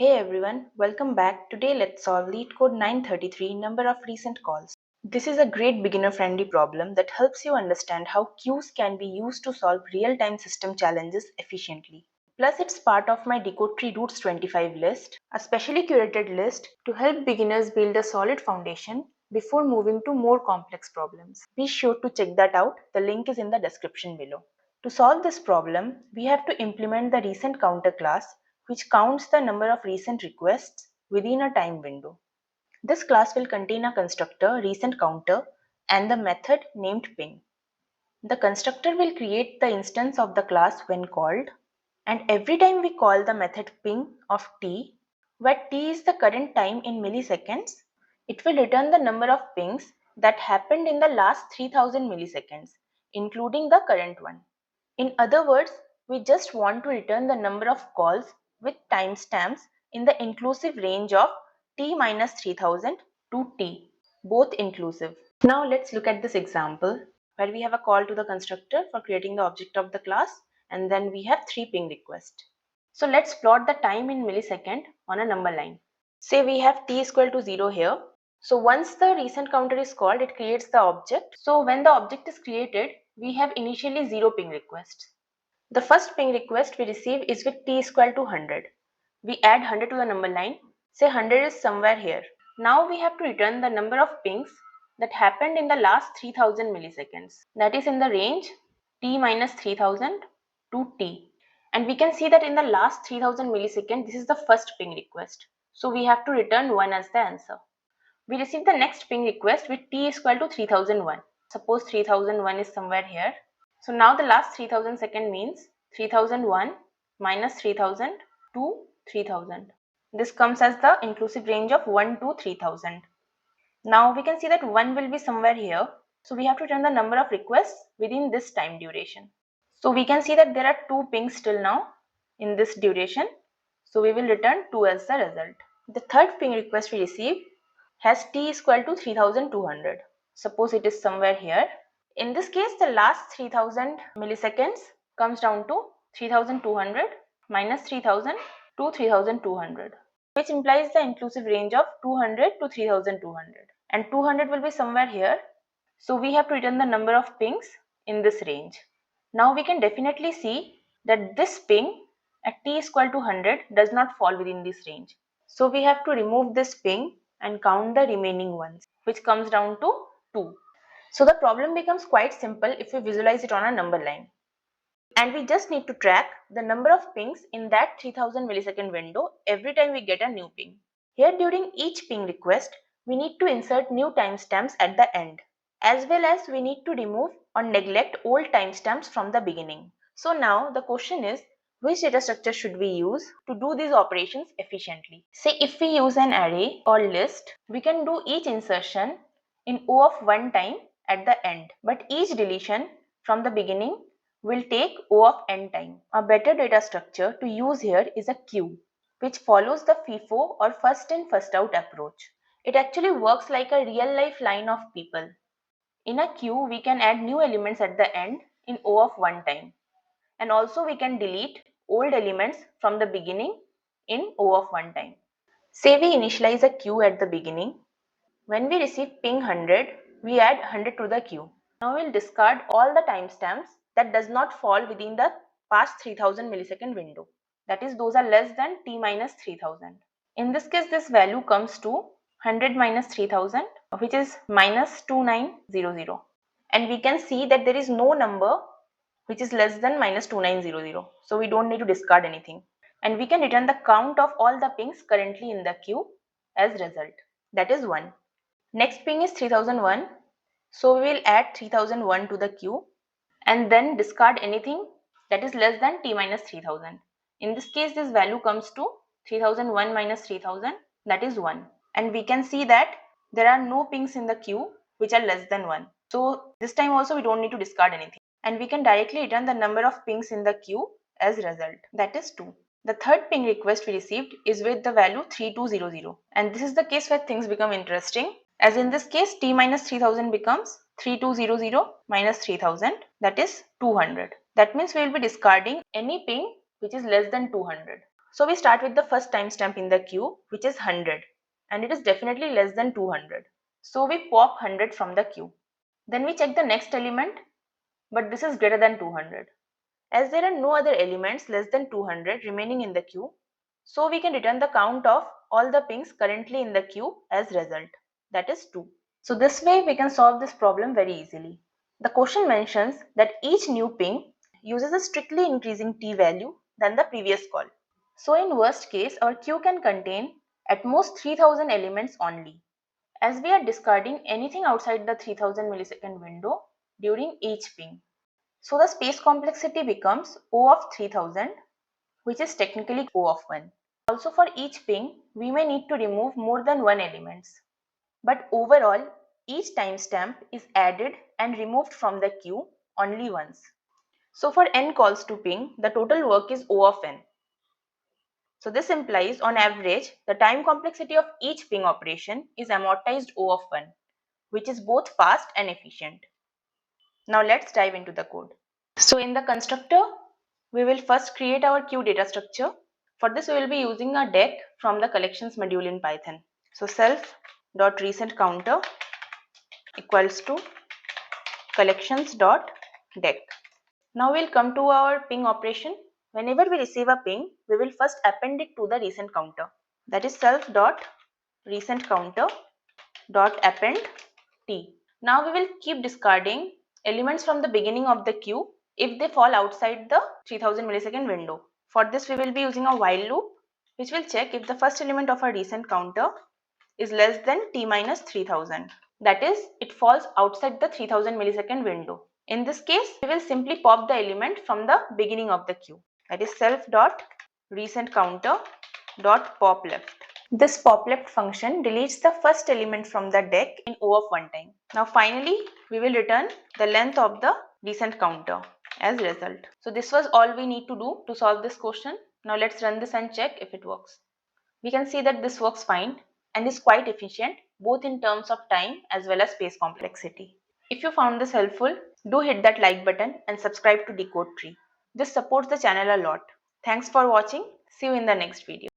Hey everyone, welcome back. Today let's solve LeetCode 933 number of recent calls. This is a great beginner-friendly problem that helps you understand how queues can be used to solve real-time system challenges efficiently. Plus it's part of my DKodeTree Roots 25 list, a specially curated list to help beginners build a solid foundation before moving to more complex problems. Be sure to check that out. The link is in the description below. To solve this problem, we have to implement the recent counter class, which counts the number of recent requests within a time window. This class will contain a constructor, recent counter, and the method named ping. The constructor will create the instance of the class when called, and every time we call the method ping of t, where t is the current time in milliseconds, it will return the number of pings that happened in the last 3000 milliseconds, including the current one. In other words, we just want to return the number of calls with timestamps in the inclusive range of t minus 3000 to t, both inclusive. Now let's look at this example where we have a call to the constructor for creating the object of the class, and then we have 3 ping requests. So let's plot the time in millisecond on a number line. Say we have t is equal to 0 here. So once the recent counter is called, it creates the object. So when the object is created, we have initially 0 ping requests. The first ping request we receive is with t is equal to 100. We add 100 to the number line. Say 100 is somewhere here. Now we have to return the number of pings that happened in the last 3000 milliseconds. That is in the range t minus 3000 to t. And we can see that in the last 3000 milliseconds, this is the first ping request. So we have to return 1 as the answer. We receive the next ping request with t is equal to 3001. Suppose 3001 is somewhere here. So now the last 3000 second means 3001 minus 3000 to 3000. This comes as the inclusive range of 1 to 3000. Now we can see that 1 will be somewhere here. So we have to return the number of requests within this time duration. So we can see that there are 2 pings still now in this duration. So we will return 2 as the result. The third ping request we receive has t is equal to 3200. Suppose it is somewhere here. In this case, the last 3000 milliseconds comes down to 3200 minus 3000 to 3200, which implies the inclusive range of 200 to 3200. And 200 will be somewhere here. So we have to return the number of pings in this range. Now we can definitely see that this ping at t is equal to 100 does not fall within this range. So we have to remove this ping and count the remaining ones, which comes down to 2. So the problem becomes quite simple if we visualize it on a number line. And we just need to track the number of pings in that 3000 millisecond window every time we get a new ping. Here during each ping request, we need to insert new timestamps at the end, as well as we need to remove or neglect old timestamps from the beginning. So now the question is, which data structure should we use to do these operations efficiently? Say if we use an array or list, we can do each insertion in O of 1 time at the end, but each deletion from the beginning will take O of n time. A better data structure to use here is a queue, which follows the FIFO or first in first out approach. It actually works like a real life line of people. In a queue, we can add new elements at the end in O of 1 time. And also we can delete old elements from the beginning in O of 1 time. Say we initialize a queue at the beginning. When we receive ping 100, we add 100 to the queue. Now we'll discard all the timestamps that does not fall within the past 3000 millisecond window. That is, those are less than t minus 3000. In this case, this value comes to 100 minus 3000, which is minus 2900. And we can see that there is no number which is less than minus 2900. So we don't need to discard anything. And we can return the count of all the pings currently in the queue as result. That is 1. Next ping is 3001. So we will add 3001 to the queue and then discard anything that is less than t minus 3000. In this case, this value comes to 3001 minus 3000, that is 1. And we can see that there are no pings in the queue which are less than 1. So this time also we don't need to discard anything. And we can directly return the number of pings in the queue as result, that is 2. The third ping request we received is with the value 3200. And this is the case where things become interesting. As in this case, t minus 3000 becomes 3200 minus 3000, that is 200. That means we will be discarding any ping which is less than 200. So we start with the first timestamp in the queue, which is 100, and it is definitely less than 200. So we pop 100 from the queue. Then we check the next element, but this is greater than 200. As there are no other elements less than 200 remaining in the queue, so we can return the count of all the pings currently in the queue as result, that is 2. So this way we can solve this problem very easily. The question mentions that each new ping uses a strictly increasing t value than the previous call. So in worst case, our queue can contain at most 3000 elements only, as we are discarding anything outside the 3000 millisecond window during each ping. So the space complexity becomes O of 3000, which is technically O of 1. Also for each ping, we may need to remove more than one elements. But overall, each timestamp is added and removed from the queue only once. So for n calls to ping, the total work is O of n. So this implies on average, the time complexity of each ping operation is amortized O of 1, which is both fast and efficient. Now let's dive into the code. So in the constructor, we will first create our queue data structure. For this, we will be using a deque from the collections module in Python. So self.recentCounter equals to collections.deque. Now we'll come to our ping operation. Whenever we receive a ping, we will first append it to the recent counter. That is self.recentCounter.append t. Now we will keep discarding elements from the beginning of the queue if they fall outside the 3000 millisecond window. For this, we will be using a while loop, which will check if the first element of our recent counter is less than t minus 3000. That is, it falls outside the 3000 millisecond window. In this case, we will simply pop the element from the beginning of the queue. That is self.recentCounter.popLeft. This popLeft function deletes the first element from the deque in O of 1 time. Now finally, we will return the length of the recent counter as result. So this was all we need to do to solve this question. Now let's run this and check if it works. We can see that this works fine and is quite efficient both in terms of time as well as space complexity. If you found this helpful, do hit that like button and subscribe to DKodeTree. This supports the channel a lot. Thanks for watching. See you in the next video.